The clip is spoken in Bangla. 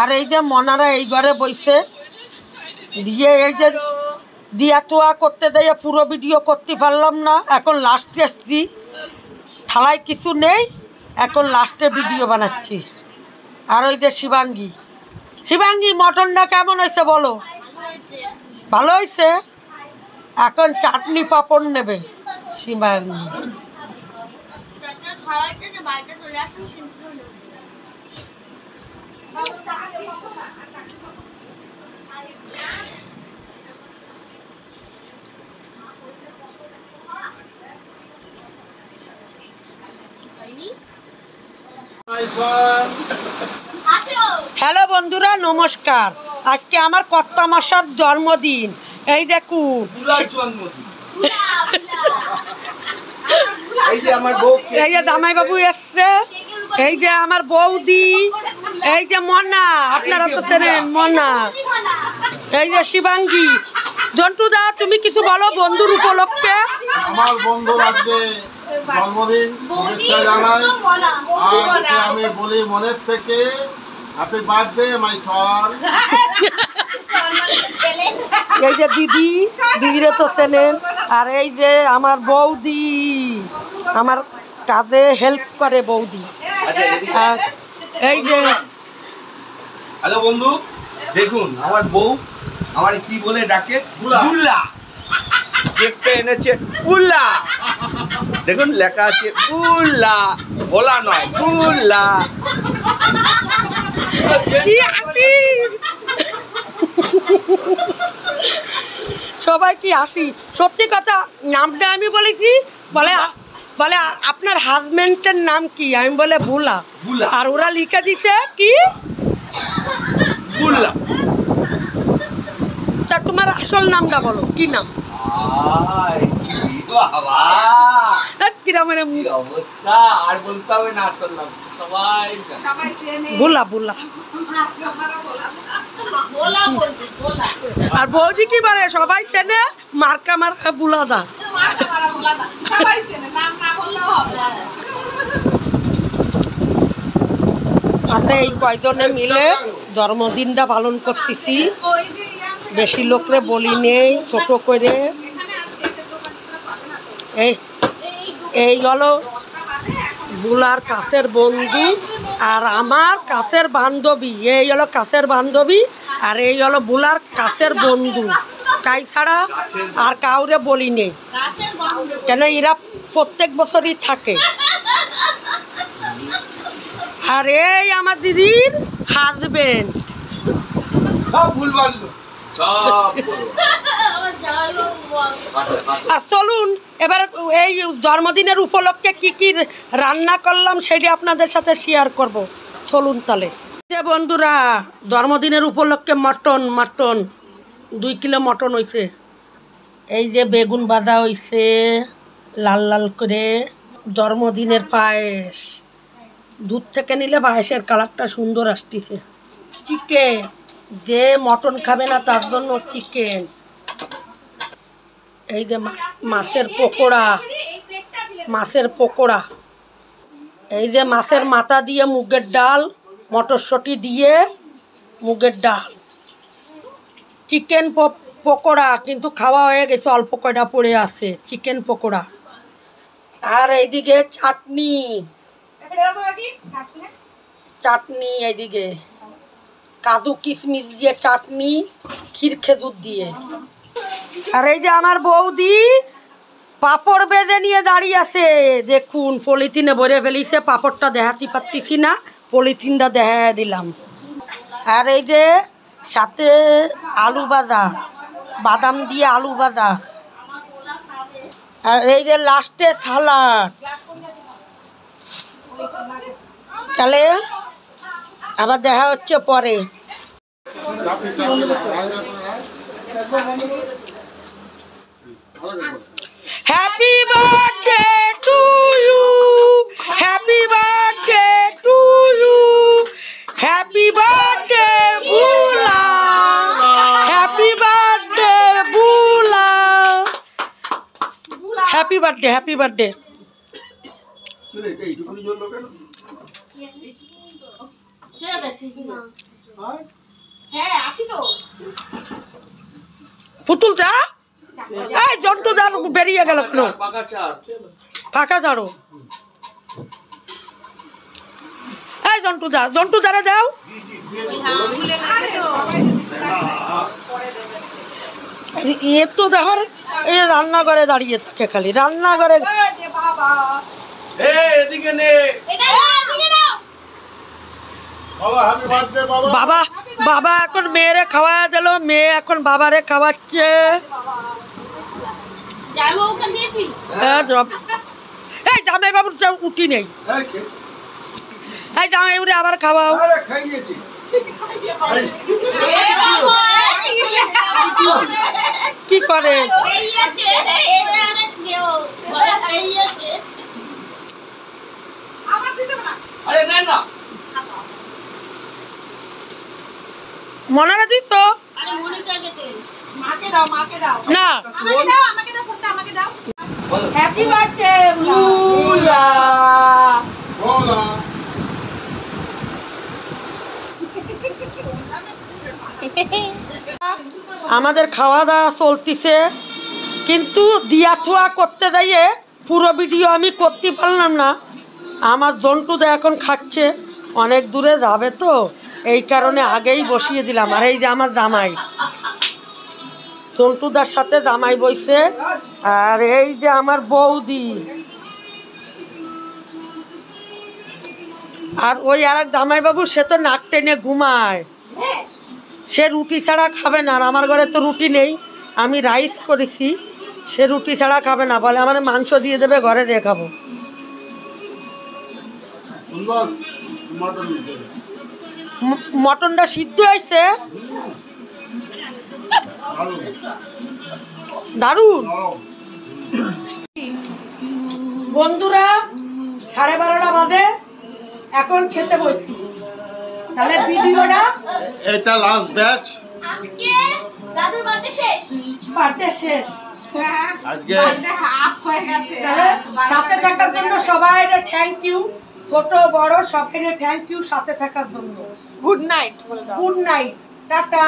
আর এই যে মনারা এই ঘরে বইছে দিয়ে এই যে দিয়া টোয়া করতে দিয়ে পুরো ভিডিও করতে পারলাম না। এখন লাস্টে এসছি, থালায় কিছু নেই, এখন লাস্টে ভিডিও বানাচ্ছি। আর ওই যে শিবাঙ্গী, শিবাঙ্গী মটনটা কেমন হয়েছে বলো? ভালো হয়েছে। এখন চাটনি পাপড় নেবে শিবাঙ্গী। হ্যালো বন্ধুরা, নমস্কার। আজকে আমার কর্তা মশার জন্মদিন। এই দেখুন, এই যে জামাইবাবু এসছে, এই যে আমার বৌদি, এই যে মনা, আপনারা তো চেনেন মনা, এই যে শিবাঙ্গী। জন্টুদা তুমি কিছু বলো বন্ধুর উপলক্ষে। আমার বন্ধুর আজকে জন্মদিন, শুভেচ্ছা জানাই। আর আমি বলি মনের থেকে হ্যাপি বার্থডে মাই সন। এই যে দিদি, দিদিরে তো চেনেন। আর এই যে আমার বৌদি, আমার কাজে হেল্প করে বৌদি। আর এই যে হ্যালো বন্ধু, দেখুন আমার বউ আমার কি বলে ডাকে, বুল্লা। কেকটা এনেছে বুল্লা, দেখুন লেখা আছে বুল্লা, ভোলা নয় বুল্লা। সবাই কি আসি, সত্যি কথা নামটা আমি বলেছি, বলে বলে আপনার হাজবেন্ডের নাম কি, আমি বলে ভোলা। আর ওরা লিখে দিছে কি বুল্লা। তা তোমার আসল নামটা বলো, কি নাম? অবস্থা আর বলতে হবে না, আসল নাম সবাই ভোলা ভোলা। আর বৌদি কি বলে সবাই চেনে, মার্কা মার্কা বুলাদা। আমরা এই কয়জনে মিলে জন্মদিনটা পালন করতেছি। বেশি লোকরে বলি নেই, ছোট করে। এই হলো বুলার কাছের বন্ধু আর আমার কাছের বান্ধবী। এই হলো কাছের বান্ধবী আর এই হলো বুলার কাছের বন্ধু। তাই ছাড়া আর কাউরে বলি নেই, কেন এরা প্রত্যেক বছরই থাকে। আর এই আমার দিদির হাজবেন্ড। সব ভুল বানলো। আর চলুন এবার এই জন্মদিনের উপলক্ষে কি কি রান্না করলাম সেটা আপনাদের সাথে শেয়ার করব। চলুন তাহলে। যে বন্ধুরা, জন্মদিনের উপলক্ষে মটন 2 কিলো মটন হয়েছে। এই যে বেগুন ভাজা হয়েছে লাল লাল করে। জন্মদিনের পায়েস, দুধ থেকে নিলে পায়েসের কালারটা সুন্দর আসতেছে। চিকেন, যে মটন খাবে না তার জন্য চিকেন। এই যে মাছের পকোড়া, মাছের পকোড়া। এই যে মাছের মাথা দিয়ে মুগের ডাল, মটরশুঁটি দিয়ে মুগের ডাল। চিকেন পকোড়া কিন্তু খাওয়া হয়ে গেছে, অল্প কয়টা পড়ে আছে চিকেন পকোড়া। আর এইদিকে চাটনি, চাটনি এইদিকে কাজু কিশমিশ দিয়ে চাটনি, ক্ষীর খেজুর দিয়ে। আর এই যে আমার বৌদি পাপড় বেঁধে নিয়ে দাঁড়িয়ে আছে, দেখুন পলিথিনে ভরে ফেলিছে। পাপড়টা দেখাতে পারতেছি না, পলিথিনটা দেখা দিলাম। আর এই যে সাথে আলু ভাজা, বাদাম দিয়ে আলু ভাজা। আর এই যে লাস্টে সালাড। তাহলে আবার দেখা হচ্ছে পরে। Happy birthday to you, happy birthday to you, happy birthday Bula, happy birthday Bula, happy birthday, happy birthday. হ্যাঁ আছি তো। পুতুল চা, এই জন্টু যা বেরিয়ে গেল কেন? পাকা চার। ফাঁকা ঝাড়ো, এই জন্টু যারা দাও। এ তো দেখার এই রান্নাঘরে দাঁড়িয়ে থাকে, খালি রান্নাঘরে। এদিকে নে। বাবা হ্যাপি বার্থডে বাবা। বাবা বাবা এখন মেয়েরে খাওয়া দিল, মেয়ে এখন বাবারে খাওয়াচ্ছে। এই জামাই বাবুর উঠি নেই, এই জামাই বাবুরে আবার খাওয়াও। খাইয়েছি। কি করে আরে নেন না। মনে রাখিস তো মাকে দাও, মাকে দাও, না। আমাকে দাও, আমাকে দাও, ফোনটা আমাকে দাও। হ্যাপি বার্থডে উলা। বলা আমাদের খাওয়া দাওয়া চলতিছে, কিন্তু দিয়া থোয়া করতে দিয়ে পুরো ভিডিও আমি করতে পারলাম না। আমার জন্টুদা এখন খাচ্ছে, অনেক দূরে যাবে তো, এই কারণে আগেই বসিয়ে দিলাম। আর এই যে আমার জামাই, জন্টুদার সাথে জামাই বইছে, আর এই যে আমার বৌদি, আর ওই আর এক জামাইবাবু, সে তো নাক টেনে ঘুমায়, সে রুটি ছাড়া খাবে না। আর আমার ঘরে তো রুটি নেই, আমি রাইস করেছি, সে রুটি ছাড়া খাবে না, বলে আমার মাংস দিয়ে দেবে, ঘরে দিয়ে খাবো। সুন্দর মটন দিতে। মটনটা সিদ্ধ হয়েছে, ভালো দারুণ। নরম। বন্ধুরা 12:30 বাজে, এখন খেতে বসছি। তাহলে ভিডিওটা এটা লাস্ট ব্যাচ। আজকে দাদুর বার্থডে শেষ। বার্থডে শেষ। আজকে হাফ হয়ে গেছে। তাহলে সাথে থাকার জন্য সবাই থ্যাংক ইউ, ছোট বড় সবাই থ্যাংক ইউ সাথে থাকার জন্য। গুড নাইট বলে দাও। Good night, tata.